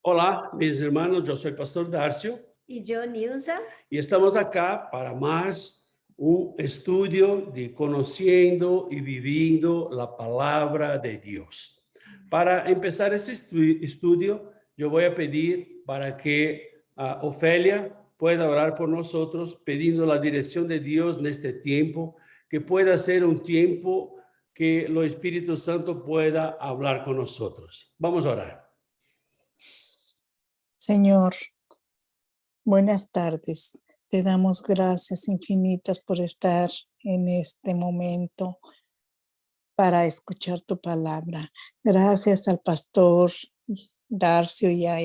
Hola, mis hermanos, yo soy Pastor Darcio Y yo, Nilsa, y estamos acá para más un estudio de conociendo y viviendo la palabra de Dios. Para empezar ese estudio, yo voy a pedir para que Ofelia pueda orar por nosotros, pidiendo la dirección de Dios en este tiempo, que pueda ser un tiempo que el Espíritu Santo pueda hablar con nosotros. Vamos a orar. Señor, buenas tardes. Te damos gracias infinitas por estar en este momento para escuchar tu palabra. Gracias al pastor Darcio y a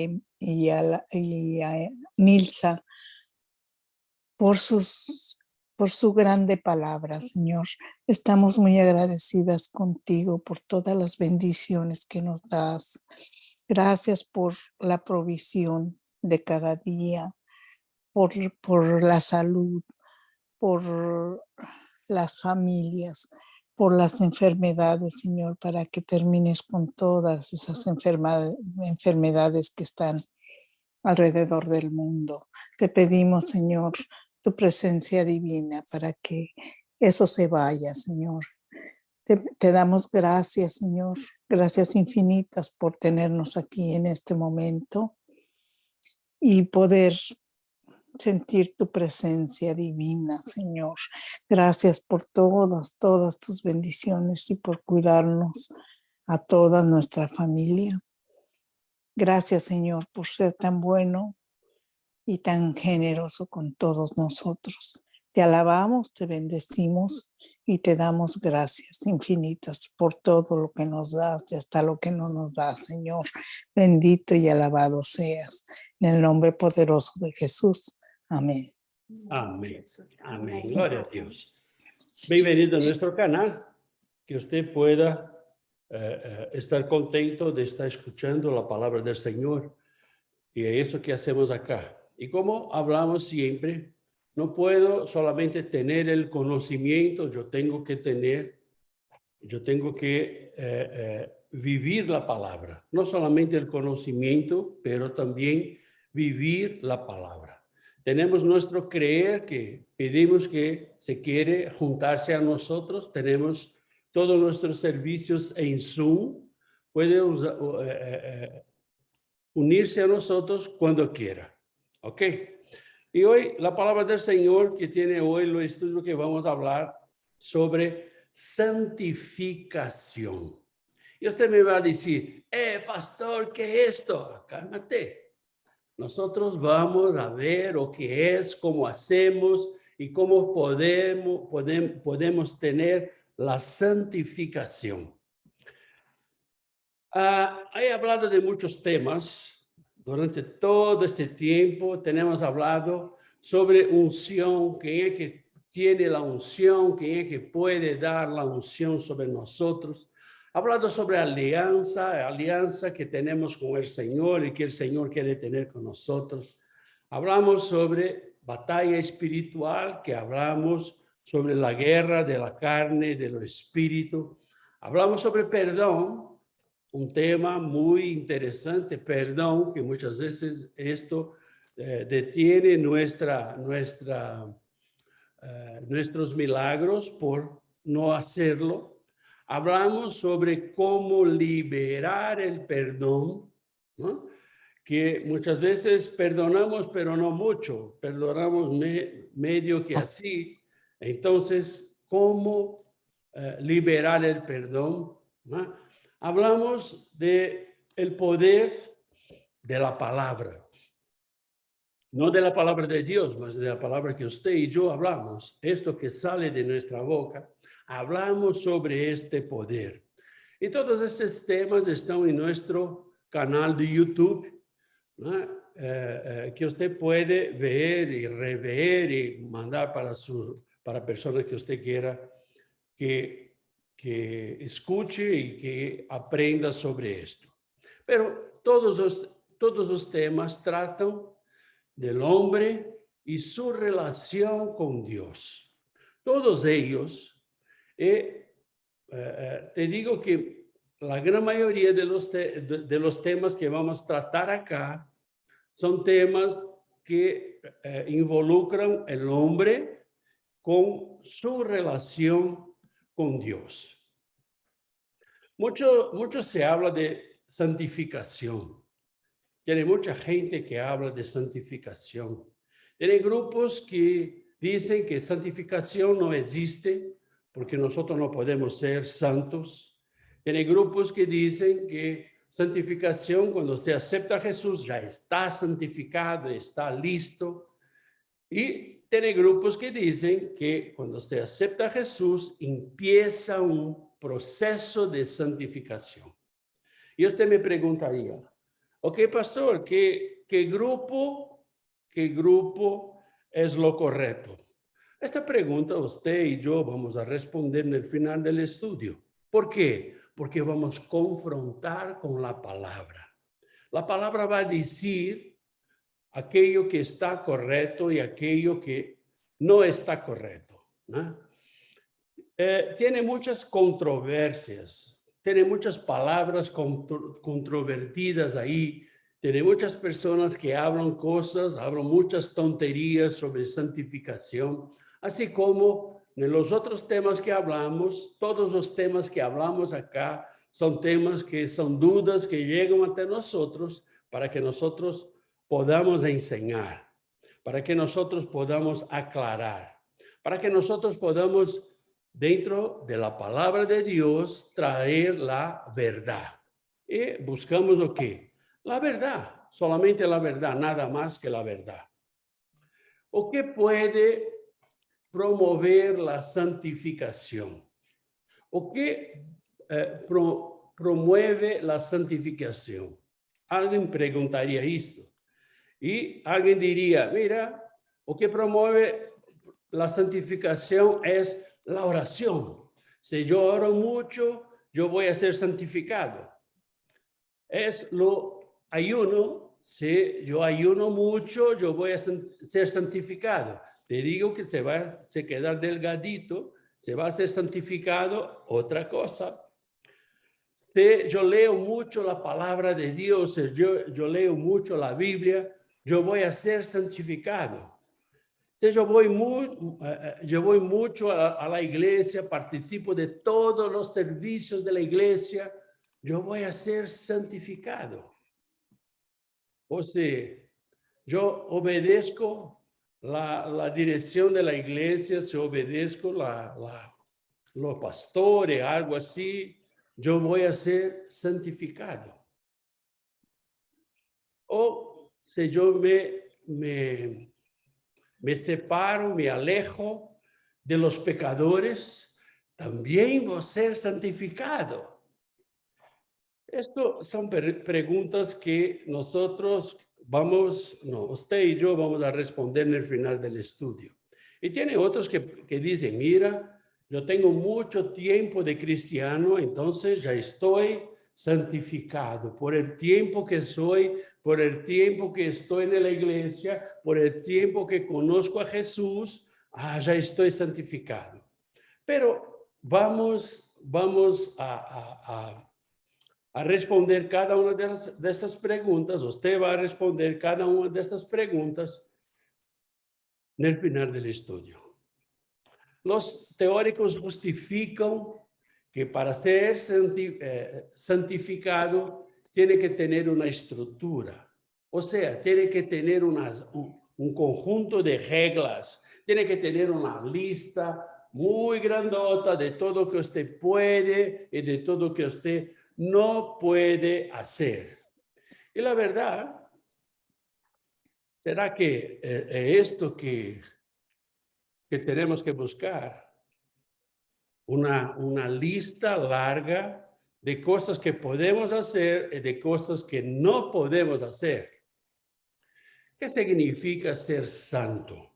Nilsa por por su grande palabra, Señor. Estamos muy agradecidas contigo por todas las bendiciones que nos das. Gracias por la provisión de cada día, por la salud, por las familias, por las enfermedades, Señor, para que termines con todas esas enfermedades que están alrededor del mundo. Te pedimos, Señor, tu presencia divina para que eso se vaya, Señor. Te damos gracias, Señor, gracias infinitas por tenernos aquí en este momento y poder sentir tu presencia divina, Señor. Gracias por todas tus bendiciones y por cuidarnos a toda nuestra familia. Gracias, Señor, por ser tan bueno y tan generoso con todos nosotros. Te alabamos, te bendecimos y te damos gracias infinitas por todo lo que nos das y hasta lo que no nos das, Señor. Bendito y alabado seas. En el nombre poderoso de Jesús. Amén. Amén. Amén. Gloria a Dios. Bienvenido a nuestro canal. Que usted pueda estar contento de estar escuchando la palabra del Señor. Y es eso que hacemos acá. Y como hablamos siempre, no puedo solamente tener el conocimiento, yo tengo que vivir la palabra. No solamente el conocimiento, pero también vivir la palabra. Tenemos nuestro creer que pedimos que se quiere juntarse a nosotros. Tenemos todos nuestros servicios en Zoom. Puede unirse a nosotros cuando quiera. ¿Ok? Y hoy la palabra del Señor que tiene hoy el estudio que vamos a hablar sobre santificación. Y usted me va a decir, pastor, ¿qué es esto? Cálmate. Nosotros vamos a ver lo que es, cómo hacemos y cómo podemos tener la santificación. He hablado de muchos temas durante todo este tiempo. Tenemos hablado sobre unción, quién es que tiene la unción, quién es que puede dar la unción sobre nosotros. Hablado sobre alianza que tenemos con el Señor y que el Señor quiere tener con nosotros. Hablamos sobre batalla espiritual, que hablamos sobre la guerra de la carne, de lo espíritu. Hablamos sobre perdón, un tema muy interesante, perdón, que muchas veces esto detiene nuestros milagros por no hacerlo. Hablamos sobre cómo liberar el perdón, ¿no? Que muchas veces perdonamos, pero no mucho, perdonamos medio que así. Entonces, ¿cómo liberar el perdón? ¿No? Hablamos de el poder de la palabra. No de la palabra de Dios, mas de la palabra que usted y yo hablamos. Esto que sale de nuestra boca, hablamos sobre este poder. Y todos estos temas están en nuestro canal de YouTube, ¿no? Que usted puede ver y rever y mandar para personas que usted quiera que escuche y que aprenda sobre esto. Pero todos los temas tratan del hombre y su relación con Dios. Todos ellos, te digo que la gran mayoría de los temas que vamos a tratar acá son temas que involucran el hombre con su relación con Dios. Mucho se habla de santificación. Tiene mucha gente que habla de santificación. Tiene grupos que dicen que santificación no existe porque nosotros no podemos ser santos. Tiene grupos que dicen que santificación, cuando usted acepta a Jesús, ya está santificado, está listo. Y tiene grupos que dicen que cuando usted acepta a Jesús, empieza un proceso de santificación. Y usted me preguntaría, ok, pastor, ¿qué grupo es lo correcto? Esta pregunta usted y yo vamos a responder en el final del estudio. ¿Por qué? Porque vamos a confrontar con la palabra. La palabra va a decir aquello que está correcto y aquello que no está correcto, ¿no? Tiene muchas controversias, tiene muchas palabras controvertidas ahí, tiene muchas personas que hablan muchas tonterías sobre santificación, así como en los otros temas que hablamos, todos los temas que hablamos acá son temas que son dudas que llegan ante nosotros para que nosotros podamos enseñar, para que nosotros podamos aclarar, para que nosotros podamos, dentro de la palabra de Dios, traer la verdad. Y buscamos ¿o qué? La verdad, solamente la verdad, nada más que la verdad. ¿O qué puede promover la santificación? ¿O qué promueve la santificación? Alguien preguntaría esto. Y alguien diría, mira, lo que promueve la santificación es la oración. Si yo oro mucho, yo voy a ser santificado. Es lo ayuno. Si yo ayuno mucho, yo voy a ser santificado. Te digo que se va a quedar delgadito, se va a ser santificado, otra cosa. Si yo leo mucho la palabra de Dios, si yo leo mucho la Biblia, yo voy a ser santificado. Si yo voy mucho a la iglesia, participo de todos los servicios de la iglesia, yo voy a ser santificado. O sea, yo obedezco la dirección de la iglesia, si obedezco los pastores, algo así, yo voy a ser santificado. O si yo me separo, me alejo de los pecadores, también voy a ser santificado. Estas son preguntas que nosotros usted y yo vamos a responder en el final del estudio. Y tiene otros que dicen, mira, yo tengo mucho tiempo de cristiano, entonces ya estoy santificado por el tiempo que soy, por el tiempo que estoy en la iglesia, por el tiempo que conozco a Jesús, ya estoy santificado. Pero vamos a responder cada una de estas preguntas. Usted va a responder cada una de estas preguntas en el final del estudio. Los teóricos justifican que para ser santificado tiene que tener una estructura. O sea, tiene que tener un conjunto de reglas, tiene que tener una lista muy grandota de todo lo que usted puede y de todo lo que usted no puede hacer. Y la verdad, ¿será que esto que tenemos que buscar? Una lista larga de cosas que podemos hacer y de cosas que no podemos hacer. ¿Qué significa ser santo?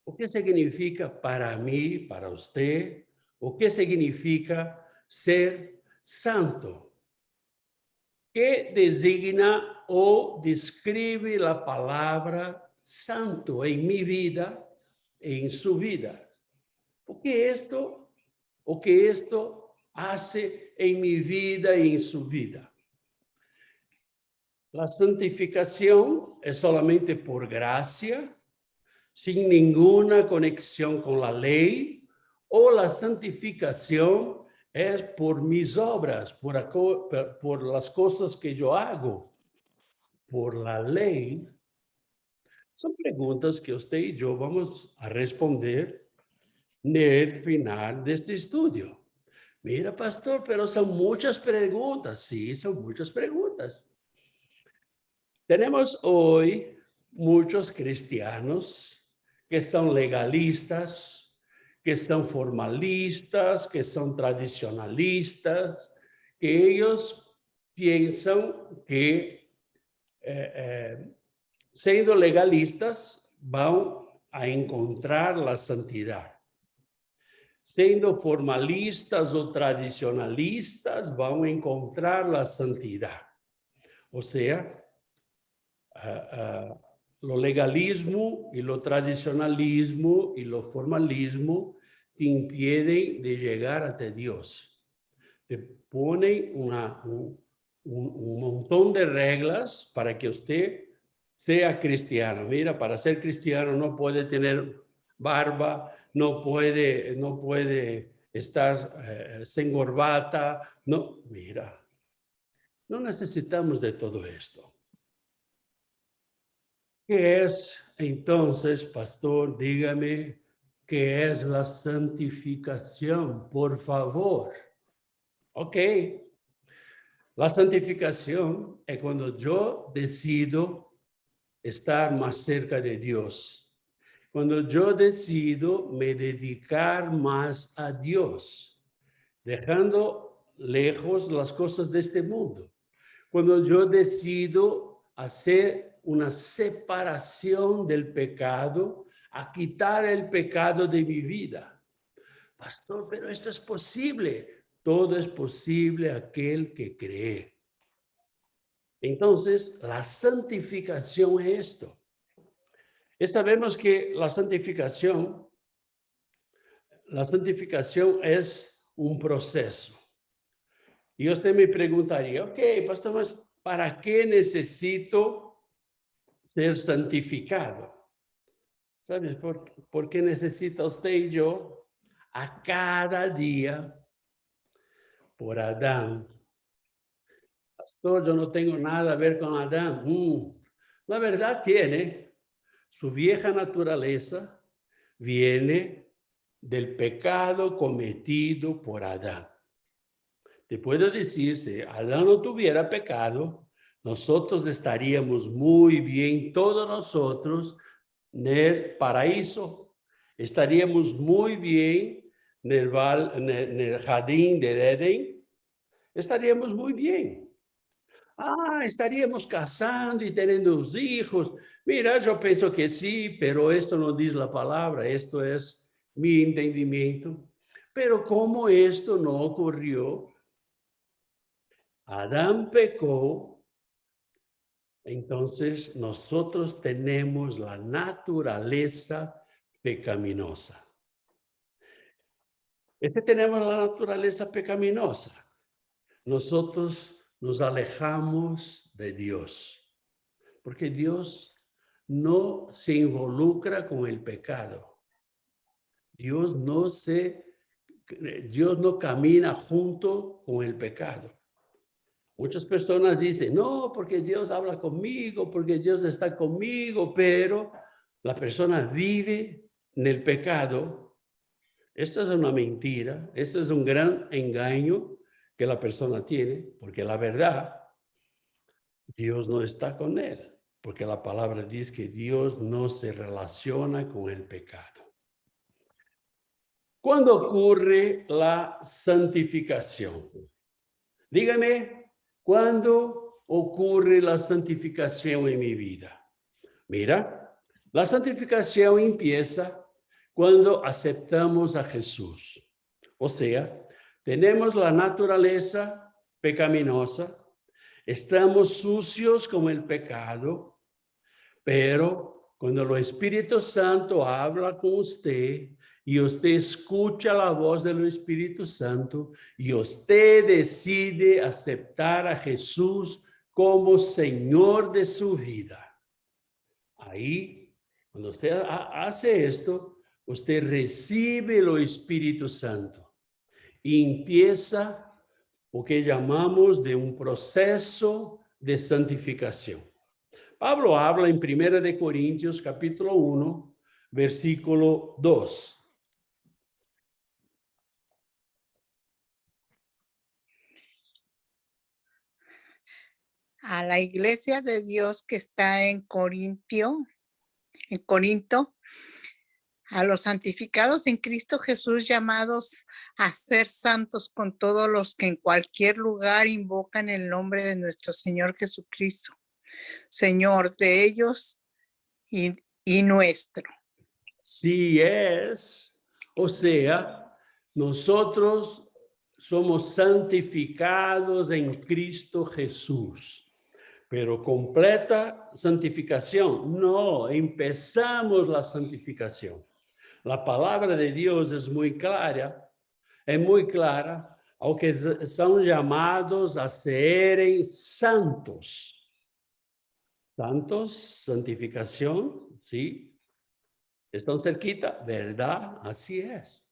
¿O qué significa para mí, para usted? ¿O qué significa ser santo? ¿Qué designa o describe la palabra santo en mi vida e en su vida? Porque esto hace en mi vida y en su vida. La santificación es solamente por gracia, sin ninguna conexión con la ley, o la santificación es por mis obras, por las cosas que yo hago, por la ley. Son preguntas que usted y yo vamos a responder en el final de este estudio. Mira, pastor, pero son muchas preguntas. Sí, son muchas preguntas. Tenemos hoy muchos cristianos que son legalistas, que son formalistas, que son tradicionalistas, que ellos piensan que siendo legalistas van a encontrar la santidad. Siendo formalistas o tradicionalistas van a encontrar la santidad. O sea, lo legalismo y lo tradicionalismo y lo formalismo te impiden de llegar hasta Dios. Te ponen un montón de reglas para que usted sea cristiano. Mira, para ser cristiano no puede tener barba, no puede estar sin corbata. No, mira, no necesitamos de todo esto. ¿Qué es entonces, pastor? Dígame, ¿qué es la santificación? Por favor. Ok. La santificación es cuando yo decido estar más cerca de Dios. Cuando yo decido me dedicar más a Dios, dejando lejos las cosas de este mundo. Cuando yo decido hacer una separación del pecado, a quitar el pecado de mi vida. Pastor, pero esto es posible. Todo es posible aquel que cree. Entonces, la santificación es esto. Y sabemos que la santificación es un proceso. Y usted me preguntaría, ok, pastor, mas ¿para qué necesito ser santificado? ¿Sabes por qué necesita usted y yo? A cada día, por Adán. Pastor, yo no tengo nada a ver con Adán. La verdad tiene. Su vieja naturaleza viene del pecado cometido por Adán. Te puedo decir, si Adán no tuviera pecado, nosotros estaríamos muy bien, todos nosotros, en el paraíso. Estaríamos muy bien en el jardín de Edén. Estaríamos muy bien. Estaríamos casando y teniendo hijos. Mira, yo pienso que sí, pero esto no dice la palabra, esto es mi entendimiento. Pero como esto no ocurrió, Adán pecó, entonces nosotros tenemos la naturaleza pecaminosa. Tenemos la naturaleza pecaminosa. Nosotros nos alejamos de Dios, porque Dios no se involucra con el pecado. Dios no camina junto con el pecado. Muchas personas dicen, no, porque Dios habla conmigo, porque Dios está conmigo, pero la persona vive en el pecado. Esto es una mentira, esto es un gran engaño que la persona tiene, porque la verdad, Dios no está con él, porque la palabra dice que Dios no se relaciona con el pecado. ¿Cuándo ocurre la santificación? Dígame, ¿cuándo ocurre la santificación en mi vida? Mira, la santificación empieza cuando aceptamos a Jesús. O sea, tenemos la naturaleza pecaminosa, estamos sucios como el pecado, pero cuando el Espíritu Santo habla con usted y usted escucha la voz del Espíritu Santo y usted decide aceptar a Jesús como Señor de su vida. Ahí, cuando usted hace esto, usted recibe el Espíritu Santo y empieza lo que llamamos de un proceso de santificación. Pablo habla en 1 Corintios capítulo 1, versículo 2. A la iglesia de Dios que está en Corinto, a los santificados en Cristo Jesús, llamados a ser santos con todos los que en cualquier lugar invocan el nombre de nuestro Señor Jesucristo, Señor de ellos y nuestro. Sí es, o sea, nosotros somos santificados en Cristo Jesús. Pero completa santificación, no, empezamos la santificación. La palabra de Dios es muy clara, aunque son llamados a ser santos. Santos, santificación, ¿sí? ¿Están cerquita? ¿Verdad? Así es.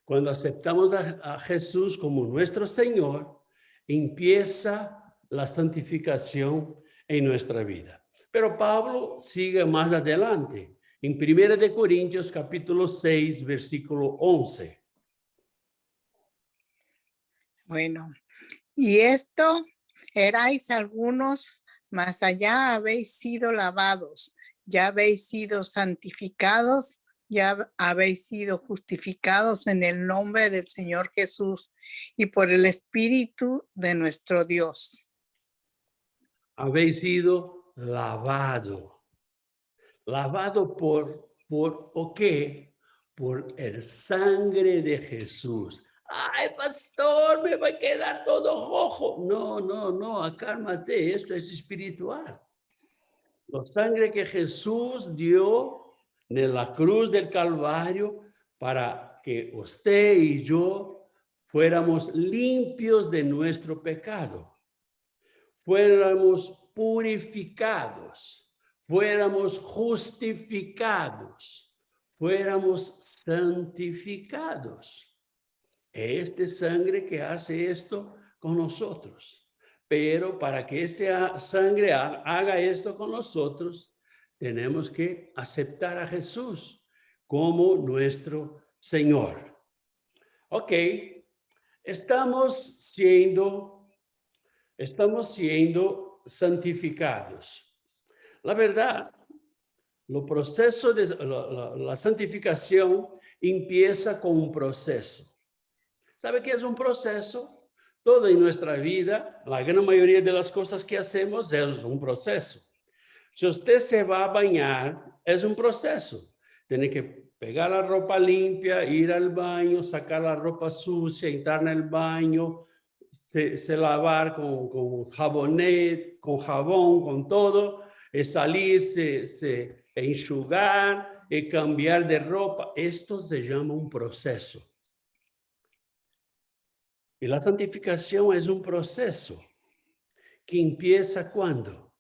Cuando aceptamos a Jesús como nuestro Señor, empieza la santificación en nuestra vida. Pero Pablo sigue más adelante, en 1 Corintios capítulo 6, versículo 11. Bueno, y esto erais algunos, mas allá habéis sido lavados, ya habéis sido santificados, ya habéis sido justificados en el nombre del Señor Jesús y por el Espíritu de nuestro Dios. Habéis sido lavado. Lavado ¿por qué? Por el sangre de Jesús. Ay, pastor, me va a quedar todo rojo. No, acálmate, esto es espiritual. La sangre que Jesús dio en la cruz del Calvario para que usted y yo fuéramos limpios de nuestro pecado, fuéramos purificados, fuéramos justificados, fuéramos santificados. Este sangre que hace esto con nosotros. Pero para que esta sangre haga esto con nosotros, tenemos que aceptar a Jesús como nuestro Señor. Ok, estamos siendo santificados. La verdad, el proceso de la santificación empieza con un proceso. ¿Sabe qué es un proceso? Todo en nuestra vida, la gran mayoría de las cosas que hacemos es un proceso. Si usted se va a bañar, es un proceso. Tiene que pegar la ropa limpia, ir al baño, sacar la ropa sucia, entrar en el baño, se lavar con jabonet, con jabón, con todo, salir, se enjugar, cambiar de ropa. Esto se llama un proceso. Y la santificación es un proceso que empieza ¿cuándo?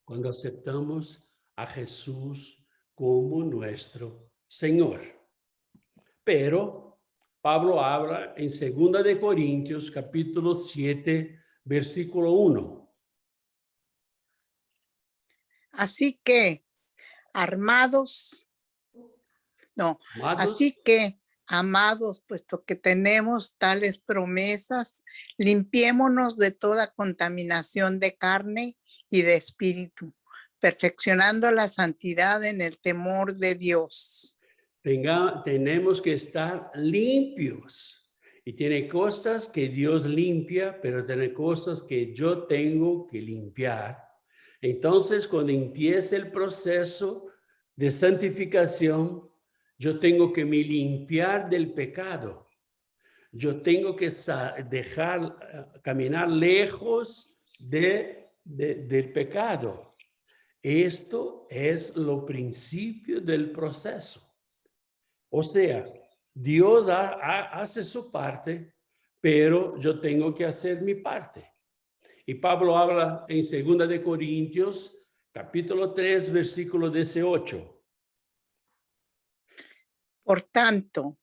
Cuando aceptamos a Jesús como nuestro Señor. Pero Pablo habla en 2 de Corintios, capítulo 7, versículo 1. Así que, amados, puesto que tenemos tales promesas, limpiémonos de toda contaminación de carne y de espíritu, perfeccionando la santidad en el temor de Dios. Tenemos que estar limpios. Y tiene cosas que Dios limpia, pero tiene cosas que yo tengo que limpiar. Entonces, cuando empiece el proceso de santificación, yo tengo que me limpiar del pecado. Yo tengo que caminar lejos del pecado. Esto es lo principio del proceso. O sea, Dios hace su parte, pero yo tengo que hacer mi parte. Y Pablo habla en 2 de Corintios, capítulo 3, versículo 18. Por tanto,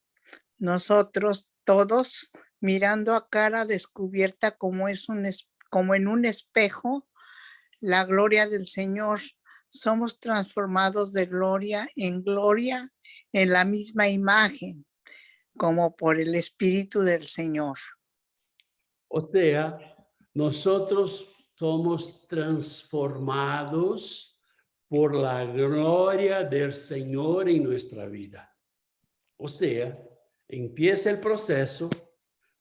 nosotros todos, mirando a cara descubierta como en un espejo, la gloria del Señor, somos transformados de gloria en la misma imagen, como por el Espíritu del Señor. O sea, nosotros somos transformados por la gloria del Señor en nuestra vida. O sea, empieza el proceso,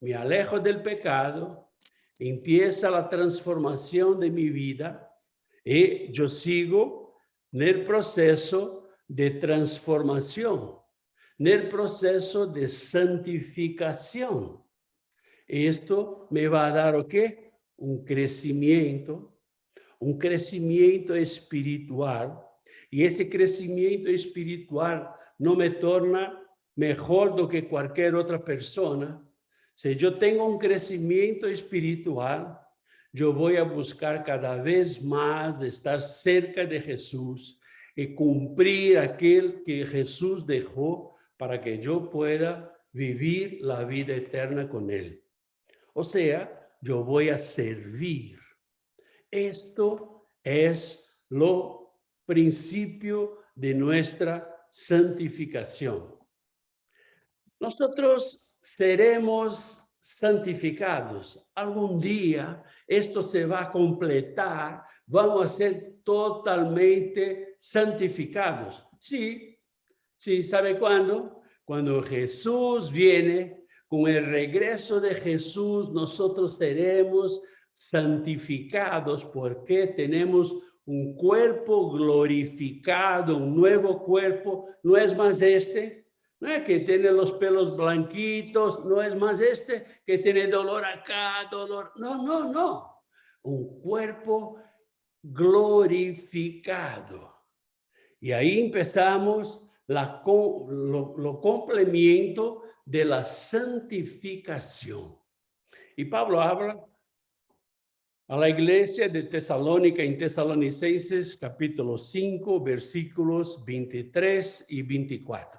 me alejo del pecado, empieza la transformación de mi vida y yo sigo en el proceso de transformación, en el proceso de santificación. Esto me va a dar ¿o qué? Un crecimiento espiritual. Y ese crecimiento espiritual no me torna mejor do que cualquier otra persona. Si yo tengo un crecimiento espiritual, yo voy a buscar cada vez más estar cerca de Jesús y cumplir aquel que Jesús dejó para que yo pueda vivir la vida eterna con Él. O sea, yo voy a servir. Esto es lo principio de nuestra santificación. Nosotros seremos santificados. Algún día esto se va a completar. Vamos a ser totalmente santificados. Sí, ¿sabe cuándo? Cuando Jesús viene, con el regreso de Jesús, nosotros seremos santificados porque tenemos un cuerpo glorificado, un nuevo cuerpo. No es más no es que tiene los pelos blanquitos, no es más que tiene dolor acá, dolor. No. Un cuerpo glorificado. Y ahí empezamos lo complemento de la santificación. Y Pablo habla a la iglesia de Tesalónica en Tesalonicenses capítulo 5, versículos 23 y 24.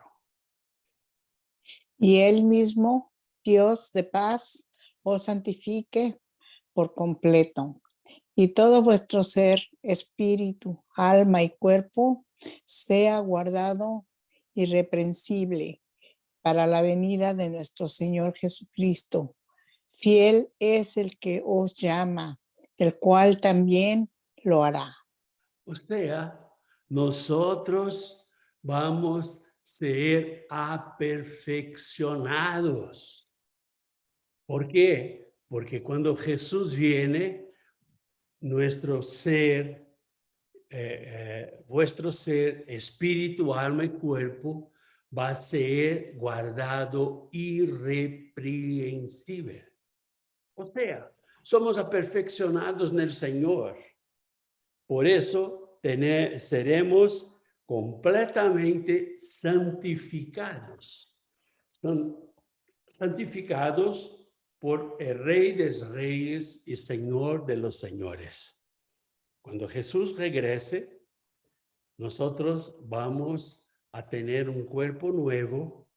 Y él mismo, Dios de paz, os santifique por completo, y todo vuestro ser, espíritu, alma y cuerpo sea guardado irreprensible para la venida de nuestro Señor Jesucristo. Fiel es el que os llama, el cual también lo hará. O sea, nosotros vamos a ser aperfeccionados. ¿Por qué? Porque cuando Jesús viene, nuestro ser, vuestro ser, espíritu, alma y cuerpo, va a ser guardado irreprensible. O sea, somos aperfeccionados en el Señor. Por eso seremos completamente santificados. Son santificados por el Rey de los Reyes y Señor de los Señores. Cuando Jesús regrese, nosotros vamos a tener un cuerpo nuevo,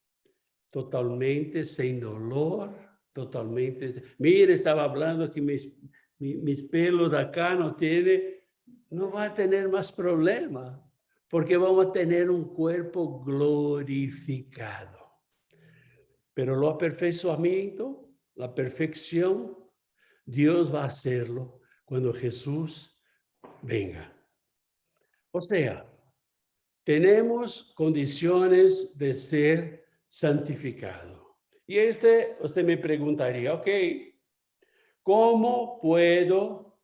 totalmente sin dolor, totalmente. Mire, estaba hablando que mis pelos acá no va a tener más problema, porque vamos a tener un cuerpo glorificado. Pero lo aperfeiçoamiento, la perfección, Dios va a hacerlo cuando Jesús venga. O sea, tenemos condiciones de ser santificado. Y usted me preguntaría, ok, ¿cómo puedo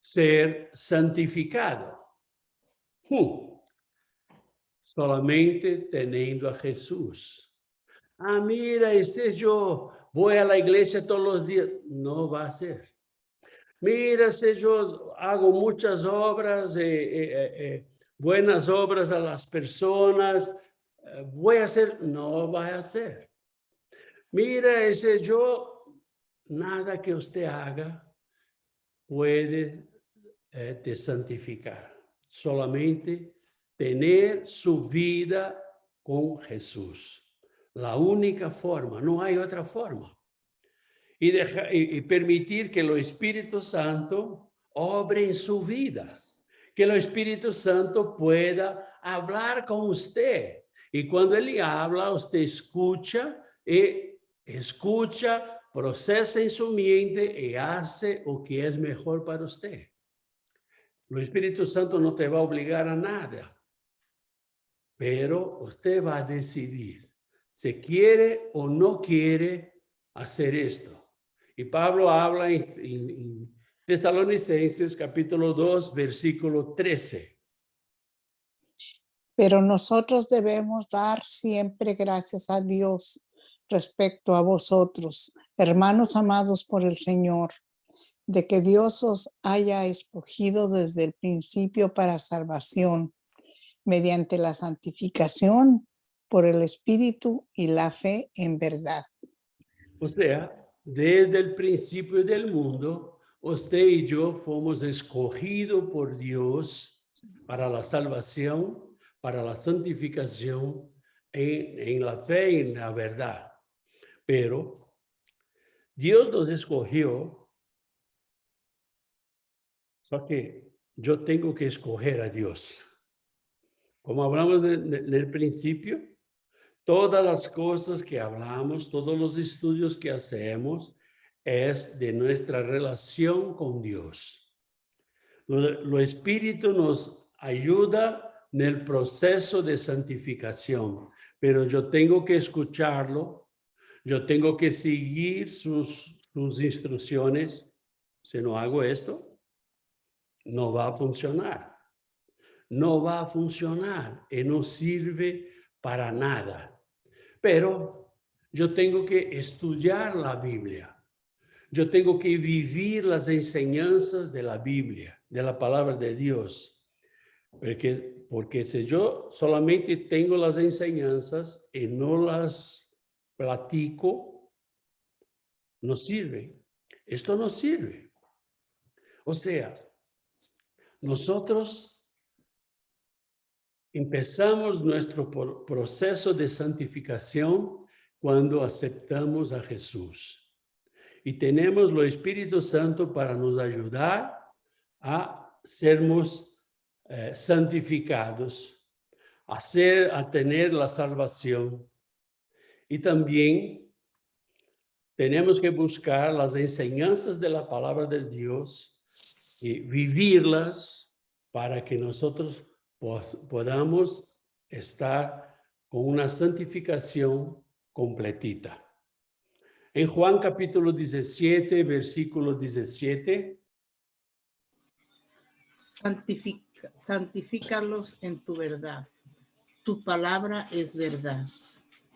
ser santificado? Solamente teniendo a Jesús. Mira, yo voy a la iglesia todos los días. No va a ser. Mira, si yo hago muchas obras, buenas obras a las personas, voy a hacer, no va a hacer. Mira, ese yo, nada que usted haga puede te santificar. Solamente tener su vida con Jesús. La única forma, no hay otra forma. Y permitir que el Espíritu Santo obre en su vida. Que el Espíritu Santo pueda hablar con usted. Y cuando Él habla, usted escucha y escucha, procesa en su mente y hace lo que es mejor para usted. El Espíritu Santo no te va a obligar a nada, pero usted va a decidir si quiere o no quiere hacer esto. Y Pablo habla en Tesalonicenses capítulo 2, versículo 13. Pero nosotros debemos dar siempre gracias a Dios respecto a vosotros, hermanos amados por el Señor, de que Dios os haya escogido desde el principio para salvación, mediante la santificación por el Espíritu y la fe en verdad. O sea, desde el principio del mundo, usted y yo fuimos escogidos por Dios para la salvación, para la santificación, en la fe y en la verdad. Pero Dios nos escogió, só que yo tengo que escoger a Dios. Como hablamos en el principio, todas las cosas que hablamos, todos los estudios que hacemos, es de nuestra relación con Dios. Lo Espíritu nos ayuda en el proceso de santificación, pero yo tengo que escucharlo, yo tengo que seguir sus instrucciones. Si no hago esto, no va a funcionar. No va a funcionar y no sirve para nada. Pero yo tengo que estudiar la Biblia. Yo tengo que vivir las enseñanzas de la Biblia, de la palabra de Dios. Porque si yo solamente tengo las enseñanzas y no las platico, no sirve. Esto no sirve. O sea, nosotros empezamos nuestro proceso de santificación cuando aceptamos a Jesús. Y tenemos el Espíritu Santo para nos ayudar a sermos santificados, a tener la salvación. Y también tenemos que buscar las enseñanzas de la palabra de Dios y vivirlas para que nosotros podamos estar con una santificación completita. En Juan capítulo 17, versículo 17. Santifícalos en tu verdad. Tu palabra es verdad.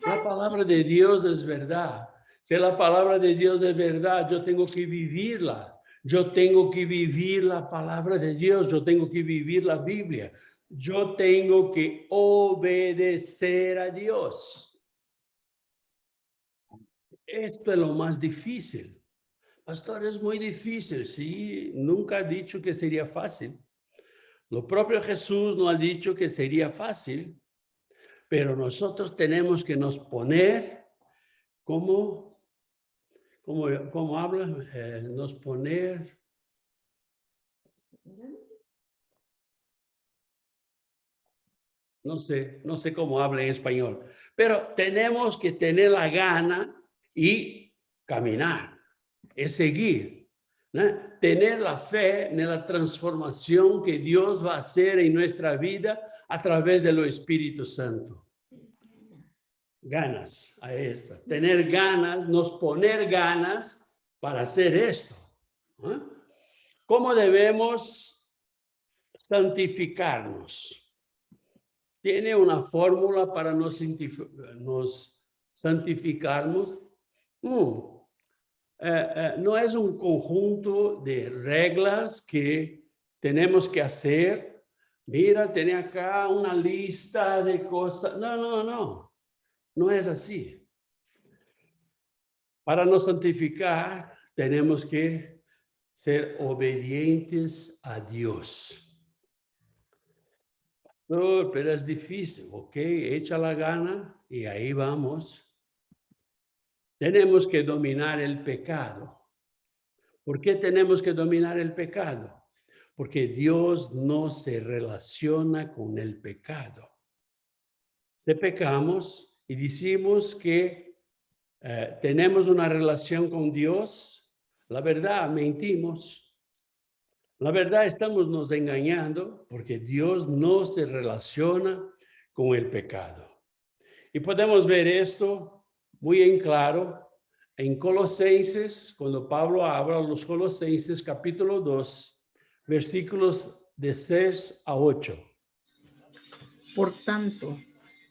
La palabra de Dios es verdad. Si la palabra de Dios es verdad, yo tengo que vivirla. Yo tengo que vivir la palabra de Dios. Yo tengo que vivir la Biblia. Yo tengo que obedecer a Dios. Esto es lo más difícil. Pastor, es muy difícil. Sí, nunca ha dicho que sería fácil. Lo propio Jesús no ha dicho que sería fácil, pero nosotros tenemos que nos poner como habla, nos poner. No sé cómo habla en español, pero tenemos que tener la gana y caminar, es seguir, ¿no? Tener la fe en la transformación que Dios va a hacer en nuestra vida a través del Espíritu Santo. Ganas a esta, tener ganas, nos poner ganas para hacer esto. ¿Eh? ¿Cómo debemos santificarnos? ¿Tiene una fórmula para nos santificarnos? No es un conjunto de reglas que tenemos que hacer, Mira, tenía acá una lista de cosas. No es así. Para nos santificar, tenemos que ser obedientes a Dios. No, pero es difícil, ok, echa la gana y ahí vamos. Tenemos que dominar el pecado. ¿Por qué tenemos que dominar el pecado? Porque Dios no se relaciona con el pecado. Si pecamos y decimos que tenemos una relación con Dios, la verdad, mentimos. La verdad, estamos nos engañando porque Dios no se relaciona con el pecado. Y podemos ver esto muy en claro en Colosenses, cuando Pablo habla a los Colosenses, capítulo 2, versículos de 6 a 8. Por tanto,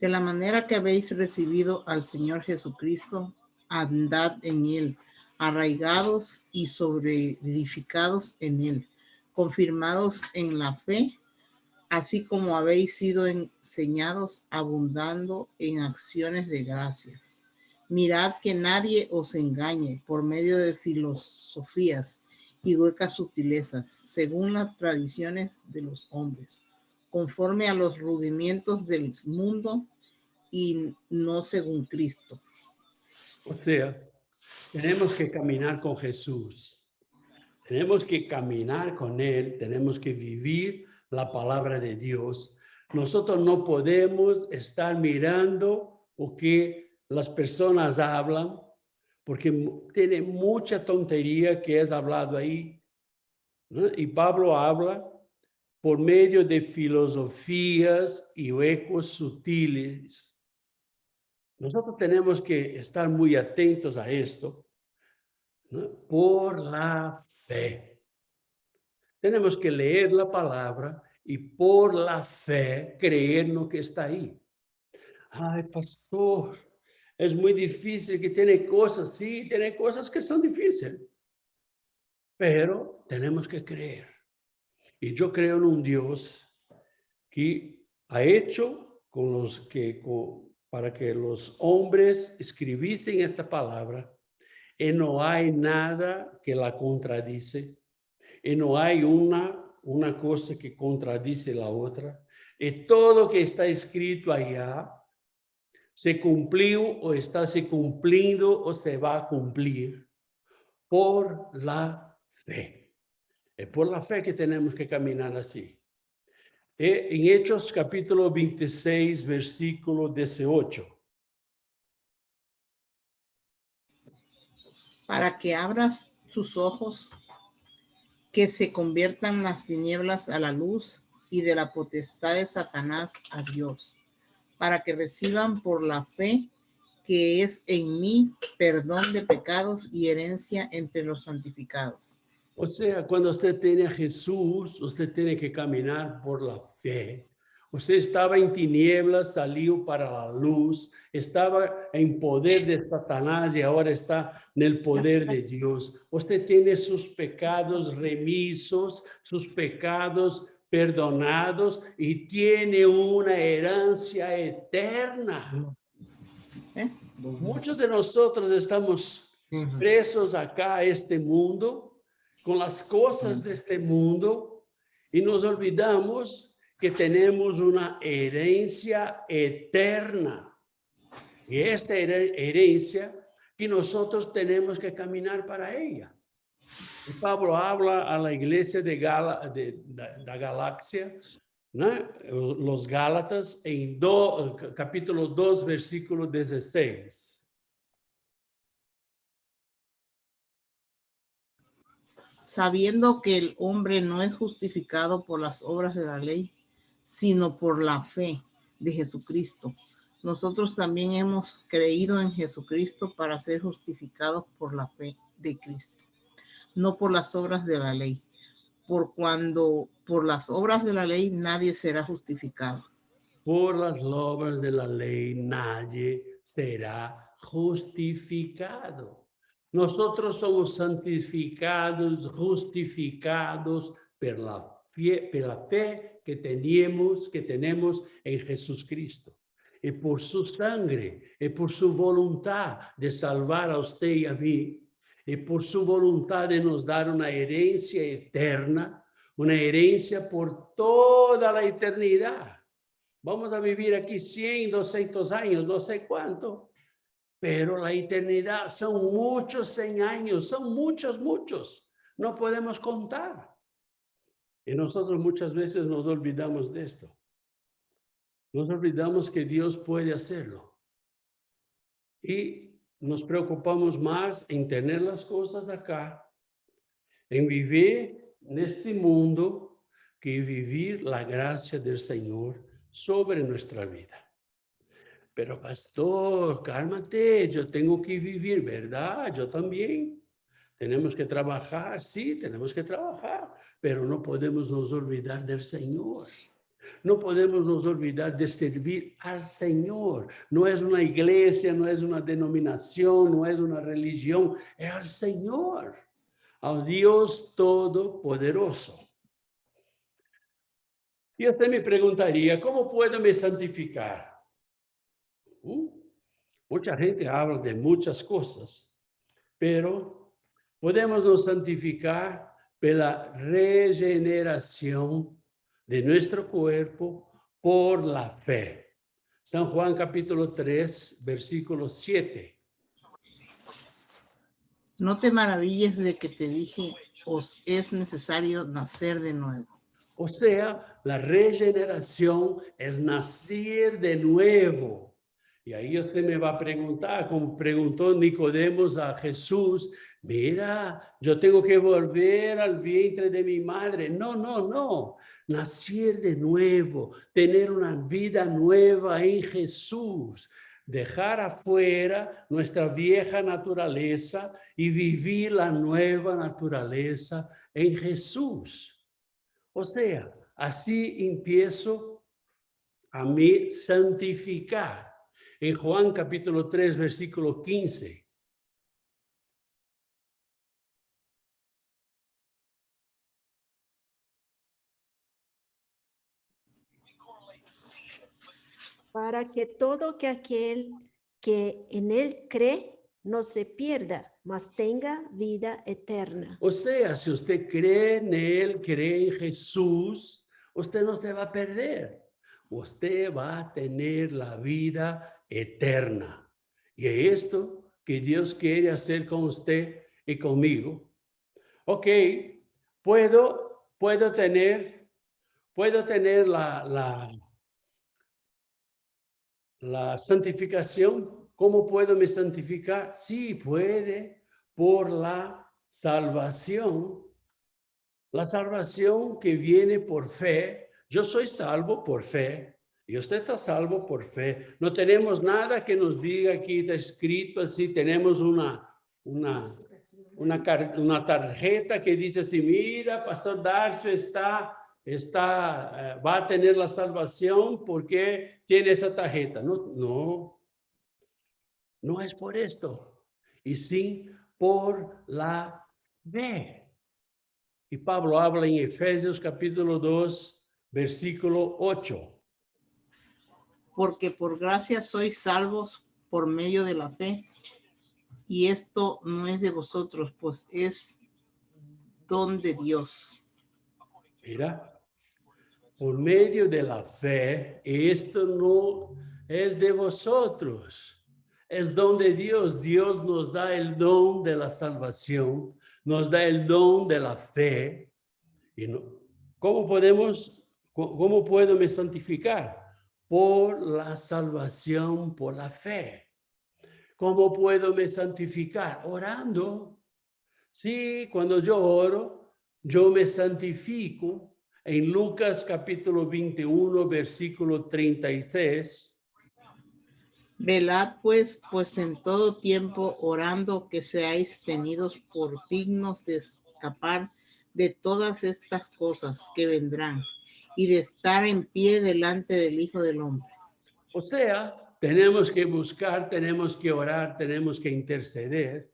de la manera que habéis recibido al Señor Jesucristo, andad en él, arraigados y sobreedificados en él, confirmados en la fe, así como habéis sido enseñados, abundando en acciones de gracias. Mirad que nadie os engañe por medio de filosofías y huecas sutilezas, según las tradiciones de los hombres, conforme a los rudimentos del mundo y no según Cristo. O sea, tenemos que caminar con Jesús. Tenemos que caminar con Él, tenemos que vivir la palabra de Dios. Nosotros no podemos estar mirando lo que las personas hablan, porque tiene mucha tontería que es hablado ahí, ¿no? Y Pablo habla por medio de filosofías y ecos sutiles. Nosotros tenemos que estar muy atentos a esto, ¿no? Por la fe. Tenemos que leer la palabra y por la fe creer en lo que está ahí. Ay, pastor, es muy difícil, que tiene cosas, sí, tiene cosas que son difíciles, pero tenemos que creer. Y yo creo en un Dios que ha hecho para que los hombres escribiesen esta palabra, y no hay nada que la contradice. Y no hay una cosa que contradice la otra. Y todo que está escrito allá se cumplió o está se cumpliendo o se va a cumplir por la fe. Es por la fe que tenemos que caminar así. En Hechos capítulo 26, versículo 18. Para que abras sus ojos, que se conviertan las tinieblas a la luz y de la potestad de Satanás a Dios, para que reciban por la fe que es en mí perdón de pecados y herencia entre los santificados. O sea, cuando usted tiene a Jesús, usted tiene que caminar por la fe. Usted estaba en tinieblas, salió para la luz, estaba en poder de Satanás y ahora está en el poder de Dios. Usted tiene sus pecados remisos, sus pecados perdonados y tiene una herencia eterna. Muchos de nosotros estamos presos acá a este mundo, con las cosas de este mundo, y nos olvidamos que tenemos una herencia eterna. Y esta herencia que nosotros tenemos que caminar para ella. Y Pablo habla a la iglesia de la Galaxia, ¿no? Los Gálatas, en capítulo 2, versículo 16. Sabiendo que el hombre no es justificado por las obras de la ley, sino por la fe de Jesucristo. Nosotros también hemos creído en Jesucristo para ser justificados por la fe de Cristo, no por las obras de la ley, por las obras de la ley nadie será justificado. Por las obras de la ley nadie será justificado. Nosotros somos santificados, justificados por la pela fe que tenemos en Jesucristo. Y por su sangre, y por su voluntad de salvar a usted y a mí, y por su voluntad de nos dar una herencia eterna, una herencia por toda la eternidad. Vamos a vivir aquí 100, 200 años, no sé cuánto, pero la eternidad son muchos 100 años, son muchos, muchos. No podemos contar. Y nosotros muchas veces nos olvidamos de esto. Nos olvidamos que Dios puede hacerlo. Y nos preocupamos más en tener las cosas acá, en vivir en este mundo, que vivir la gracia del Señor sobre nuestra vida. Pero pastor, cálmate, yo tengo que vivir, ¿verdad? Yo también. Tenemos que trabajar, sí, tenemos que trabajar, pero no podemos nos olvidar del Señor. No podemos nos olvidar de servir al Señor. No es una iglesia, no es una denominación, no es una religión, es al Señor, al Dios Todopoderoso. Y usted me preguntaría, ¿cómo puedo me santificar? Mucha gente habla de muchas cosas, pero podemos nos santificar pela regeneración de nuestro cuerpo por la fe. San Juan capítulo 3, versículo 7. No te maravilles de que te dije, os es necesario nacer de nuevo. O sea, la regeneración es nacer de nuevo. Y ahí usted me va a preguntar, como preguntó Nicodemos a Jesús, mira, yo tengo que volver al vientre de mi madre. No, no, no. Nacer de nuevo, tener una vida nueva en Jesús. Dejar afuera nuestra vieja naturaleza y vivir la nueva naturaleza en Jesús. O sea, así empiezo a me santificar. En Juan capítulo 3, versículo 15. Para que todo aquel que en él cree no se pierda, mas tenga vida eterna. O sea, si usted cree en Él, cree en Jesús, usted no se va a perder. Usted va a tener la vida eterna. Y es esto que Dios quiere hacer con usted y conmigo. Ok, puedo tener la santificación. ¿Cómo puedo me santificar? Sí, puede, por la salvación. La salvación que viene por fe. Yo soy salvo por fe. Y usted está salvo por fe. No tenemos nada que nos diga aquí, está escrito así. Tenemos una tarjeta que dice así, mira, Pastor Darcio va a tener la salvación porque tiene esa tarjeta. No es por esto, y sí por la fe. Y Pablo habla en Efesios capítulo 2, versículo 8. Porque por gracia sois salvos por medio de la fe, y esto no es de vosotros, pues es don de Dios. Mira, por medio de la fe, esto no es de vosotros, es don de Dios. Dios nos da el don de la salvación, nos da el don de la fe. Y ¿cómo puedo me santificar? Por la salvación, por la fe. ¿Cómo puedo me santificar? Orando. Sí, cuando yo oro, yo me santifico. En Lucas capítulo 21, versículo 36. Velad pues en todo tiempo orando, que seáis tenidos por dignos de escapar de todas estas cosas que vendrán y de estar en pie delante del Hijo del Hombre. O sea, tenemos que buscar, tenemos que orar, tenemos que interceder.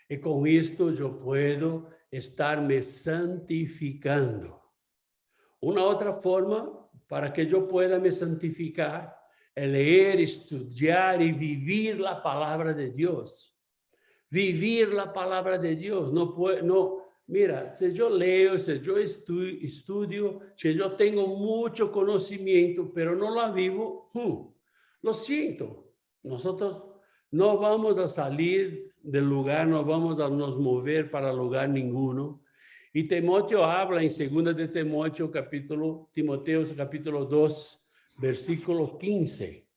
Y con esto yo puedo estarme santificando. Una otra forma para que yo pueda me santificar es leer, estudiar y vivir la palabra de Dios. Vivir la palabra de Dios. Mira, si yo leo, si yo estudio, si yo tengo mucho conocimiento, pero no la vivo, lo siento. Nosotros no vamos a salir del lugar, no vamos a nos mover para lugar ninguno. Y Timoteo habla en 2 de Timoteo, Timoteo capítulo 2, versículo 15.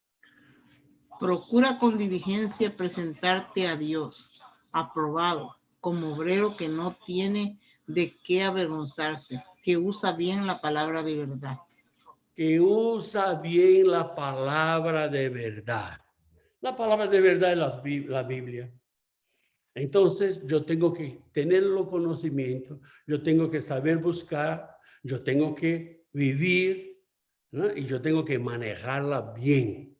Procura con diligencia presentarte a Dios, aprobado, como obrero que no tiene de qué avergonzarse, que usa bien la palabra de verdad. Que usa bien la palabra de verdad. La palabra de verdad es la Biblia. Entonces, yo tengo que tener el conocimiento, yo tengo que saber buscar, yo tengo que vivir, ¿no? Y yo tengo que manejarla bien.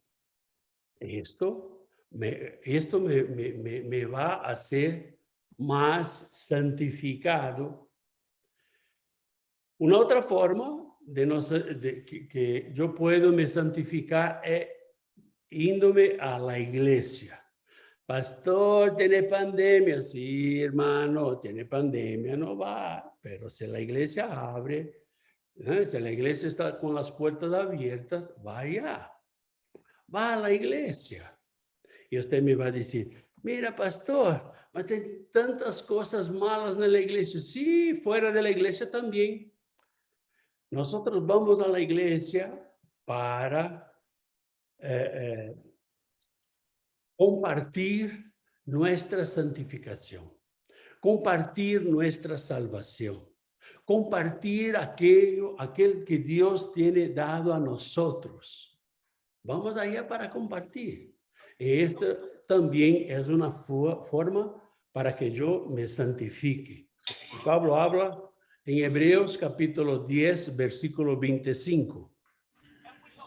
Esto me va a hacer más santificado. Una otra forma que yo puedo me santificar es índome a la iglesia. Pastor, tiene pandemia. Sí, hermano, tiene pandemia, no va. Pero si la iglesia abre, si la iglesia está con las puertas abiertas, vaya. Va a la iglesia. Y usted me va a decir, mira, pastor, hay tantas cosas malas en la iglesia. Sí, fuera de la iglesia también. Nosotros vamos a la iglesia para compartir nuestra santificación, compartir nuestra salvación, compartir aquel que Dios tiene dado a nosotros. Vamos allá para compartir. Esta también es una forma para que yo me santifique. Pablo habla en Hebreos capítulo 10, versículo 25.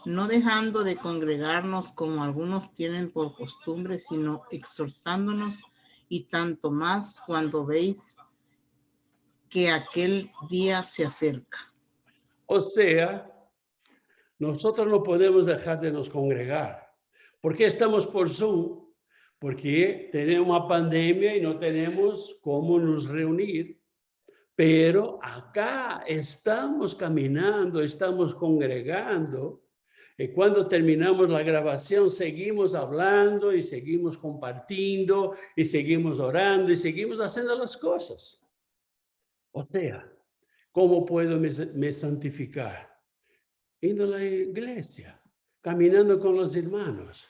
No dejando de congregarnos como algunos tienen por costumbre, sino exhortándonos, y tanto más cuando veis que aquel día se acerca. O sea, nosotros no podemos dejar de nos congregar. ¿Por qué estamos por Zoom? Porque tenemos una pandemia y no tenemos cómo nos reunir. Pero acá estamos caminando, estamos congregando. Y cuando terminamos la grabación, seguimos hablando y seguimos compartiendo y seguimos orando y seguimos haciendo las cosas. O sea, ¿cómo puedo me santificar? Yendo a la iglesia, caminando con los hermanos.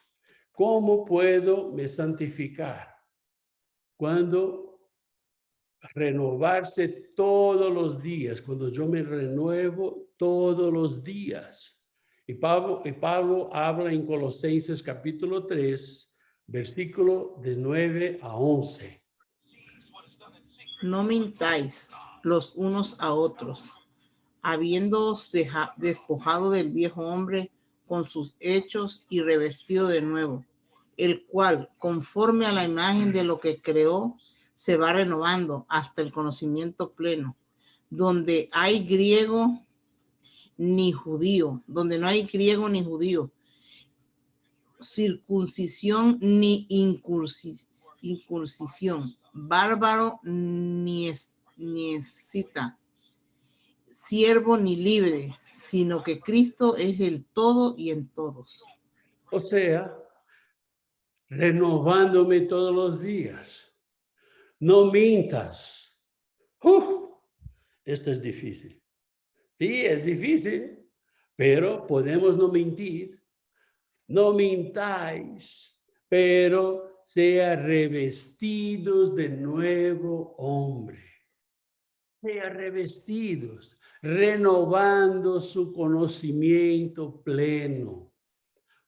¿Cómo puedo me santificar? Cuando renovarse todos los días, cuando yo me renuevo todos los días. Y Pablo habla en Colosenses capítulo 3, versículo de 9 a 11. No mintáis los unos a otros, habiéndoos despojado del viejo hombre con sus hechos y revestido de nuevo, el cual, conforme a la imagen de lo que creó, se va renovando hasta el conocimiento pleno, donde hay griego ni judío, donde no hay griego ni judío, circuncisión ni incursión, bárbaro ni escita, siervo ni libre, sino que Cristo es el todo y en todos. O sea, renovándome todos los días. No mintas. Esto es difícil. Sí, es difícil, pero podemos no mentir. No mintáis, pero sea revestidos de nuevo hombre. Sea revestidos, renovando su conocimiento pleno.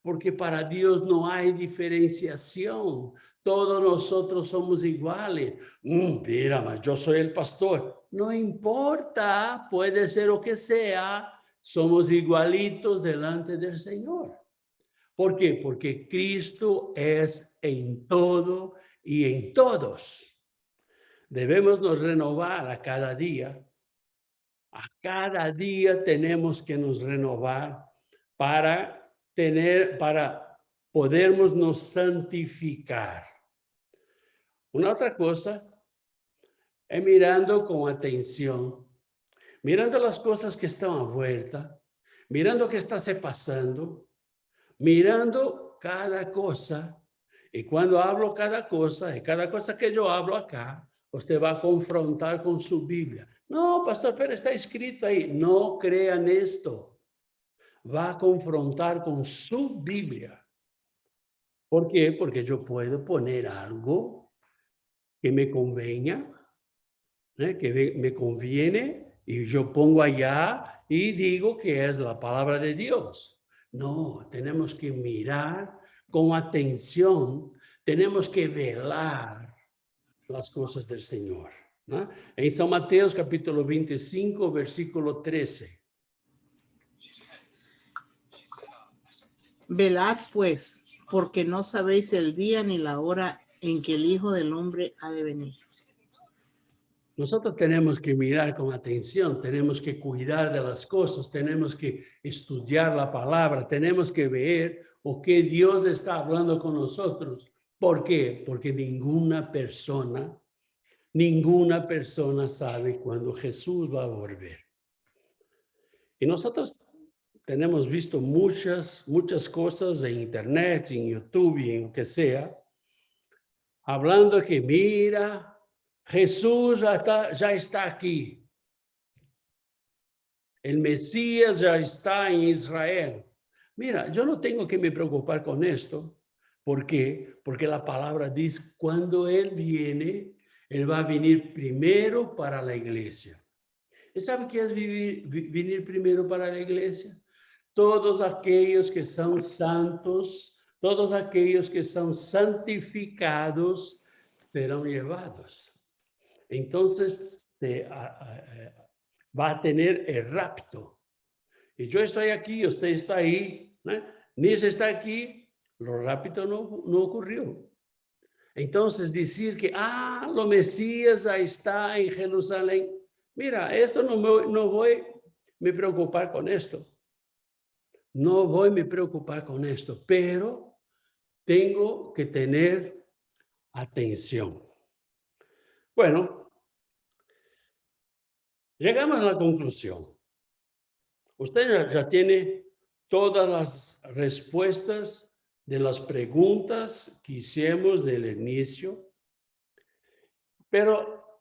Porque para Dios no hay diferenciación. Todos nosotros somos iguales. Mira, mas yo soy el pastor. No importa, puede ser lo que sea. Somos igualitos delante del Señor. ¿Por qué? Porque Cristo es en todo y en todos. Debemos nos renovar a cada día A cada día tenemos que nos renovar para podermos nos santificar. Una otra cosa es mirando con atención, mirando las cosas que están a vuelta, mirando qué está se pasando, mirando cada cosa. Y cuando hablo cada cosa, y cada cosa que yo hablo acá, usted va a confrontar con su Biblia. No, pastor, pero está escrito ahí. No crean esto. Va a confrontar con su Biblia. ¿Por qué? Porque yo puedo poner algo que me convenga, que me conviene, y yo pongo allá y digo que es la palabra de Dios. No, tenemos que mirar con atención, tenemos que velar las cosas del Señor, ¿no? En San Mateo capítulo 25, versículo 13. Velad pues, porque no sabéis el día ni la hora en que el Hijo del Hombre ha de venir. Nosotros tenemos que mirar con atención, tenemos que cuidar de las cosas, tenemos que estudiar la palabra, tenemos que ver o qué Dios está hablando con nosotros. ¿Por qué? Porque ninguna persona sabe cuándo Jesús va a volver. Y nosotros tenemos visto muchas cosas en internet, en YouTube y en lo que sea, hablando que mira, Jesús ya está aquí. El Mesías ya está en Israel. Mira, yo no tengo que me preocupar con esto. ¿Por qué? Porque la palabra dice, cuando Él viene, Él va a venir primero para la iglesia. ¿Y sabe qué es venir primero para la iglesia? Todos aquellos que son santos, todos aquellos que son santificados, serán llevados. Entonces, va a tener el rapto. Y yo estoy aquí, usted está ahí, ¿no? Nis está aquí, lo rapto no ocurrió. Entonces, decir que, lo Mesías ya está en Jerusalén. Mira, esto no voy a me preocupar con esto. No voy a me preocupar con esto, pero tengo que tener atención. Bueno, llegamos a la conclusión. Usted ya tiene todas las respuestas de las preguntas que hicimos del inicio, pero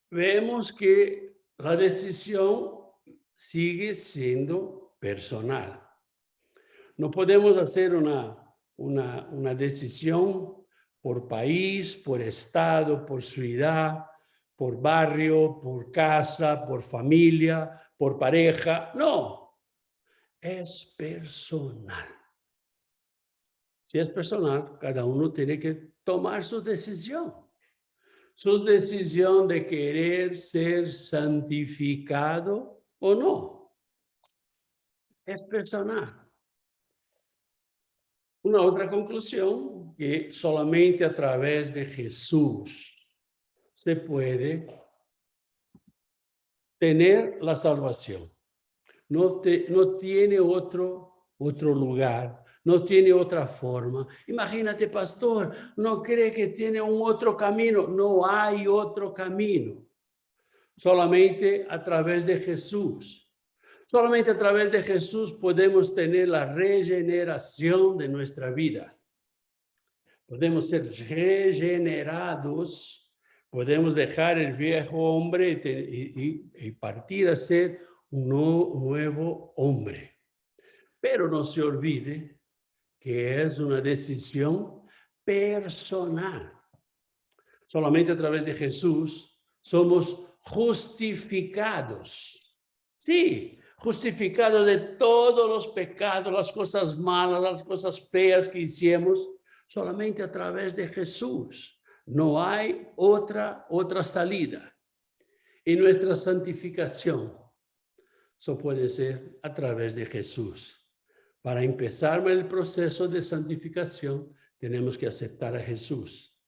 vemos que la decisión sigue siendo personal. No podemos hacer una decisión por país, por estado, por ciudad, por barrio, por casa, por familia, por pareja. No, es personal. Si es personal, cada uno tiene que tomar su decisión. Su decisión de querer ser santificado o no. Es personal. Una otra conclusión, que solamente a través de Jesús se puede tener la salvación. No tiene otro lugar, no tiene otra forma. Imagínate, pastor, ¿no cree que tiene un otro camino? No hay otro camino. Solamente a través de Jesús. Solamente a través de Jesús podemos tener la regeneración de nuestra vida. Podemos ser regenerados, podemos dejar el viejo hombre y partir a ser un nuevo hombre. Pero no se olvide que es una decisión personal. Solamente a través de Jesús somos justificados. Sí, justificados de todos los pecados, las cosas malas, las cosas feas que hicimos, solamente a través de Jesús. No hay otra salida. Y nuestra santificación solo puede ser a través de Jesús. Para empezar el proceso de santificación, tenemos que aceptar a Jesús.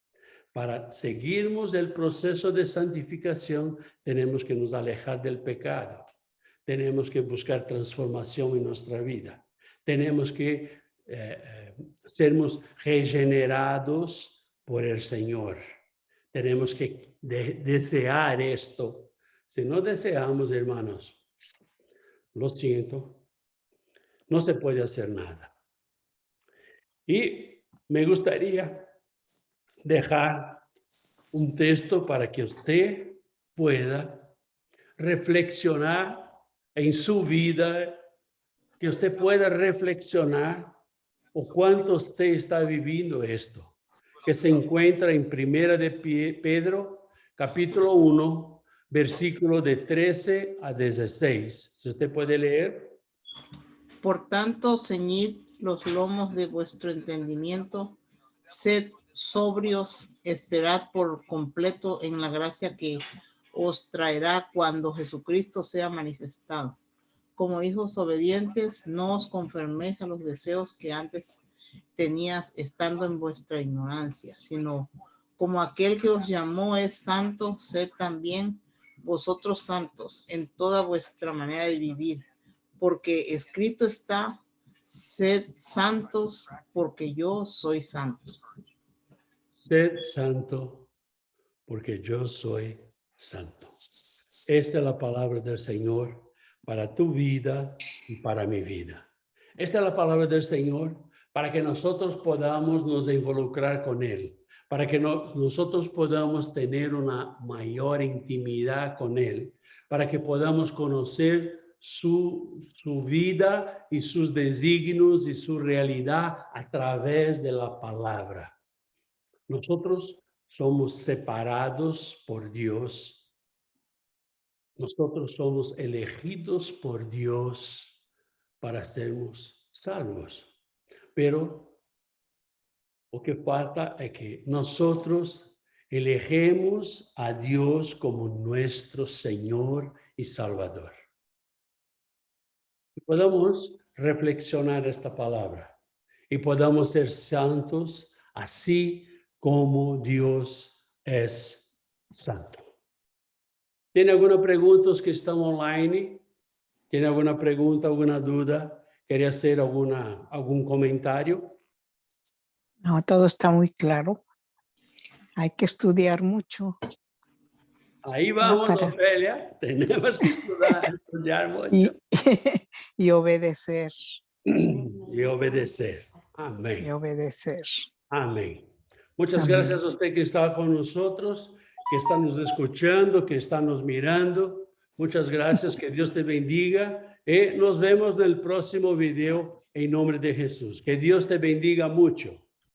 Para seguirmos el proceso de santificación, tenemos que nos alejar del pecado. Tenemos que buscar transformación en nuestra vida. Tenemos que sermos regenerados por el Señor. Tenemos que desear esto. Si no deseamos, hermanos, lo siento, no se puede hacer nada. Y me gustaría dejar un texto para que usted pueda reflexionar en su vida, que usted pueda reflexionar o cuánto usted está viviendo esto, que se encuentra en Primera de Pedro, capítulo 1, versículo de 13 a 16. Si usted puede leer. Por tanto, ceñid los lomos de vuestro entendimiento, sed sobrios, esperad por completo en la gracia que os traerá cuando Jesucristo sea manifestado. Como hijos obedientes, no os conforméis a los deseos que antes tenías estando en vuestra ignorancia, sino como aquel que os llamó es santo, sed también vosotros santos en toda vuestra manera de vivir, porque escrito está, sed santos porque yo soy santo. Sed santo porque yo soy santo. Esta es la palabra del Señor para tu vida y para mi vida. Esta es la palabra del Señor para que nosotros podamos nos involucrar con Él, para que nosotros podamos tener una mayor intimidad con Él, para que podamos conocer su vida y sus designios y su realidad a través de la palabra. Nosotros somos separados por Dios. Nosotros somos elegidos por Dios para sermos salvos. Pero lo que falta es que nosotros elegimos a Dios como nuestro Señor y Salvador. Y podamos reflexionar esta palabra y podamos ser santos así como Dios es santo. ¿Tiene alguna pregunta los que están online? ¿Tiene alguna pregunta, alguna duda? ¿Quería hacer algún comentario? No, todo está muy claro. Hay que estudiar mucho. Ahí vamos, Ofelia. Tenemos que estudiar mucho. Y obedecer. Y obedecer. Amén. Y obedecer. Amén. Muchas Amén. gracias a usted que está con nosotros, que está nos escuchando, que está nos mirando. Muchas gracias, que Dios te bendiga. Y nos vemos en el próximo video en nombre de Jesús. Que Dios te bendiga mucho.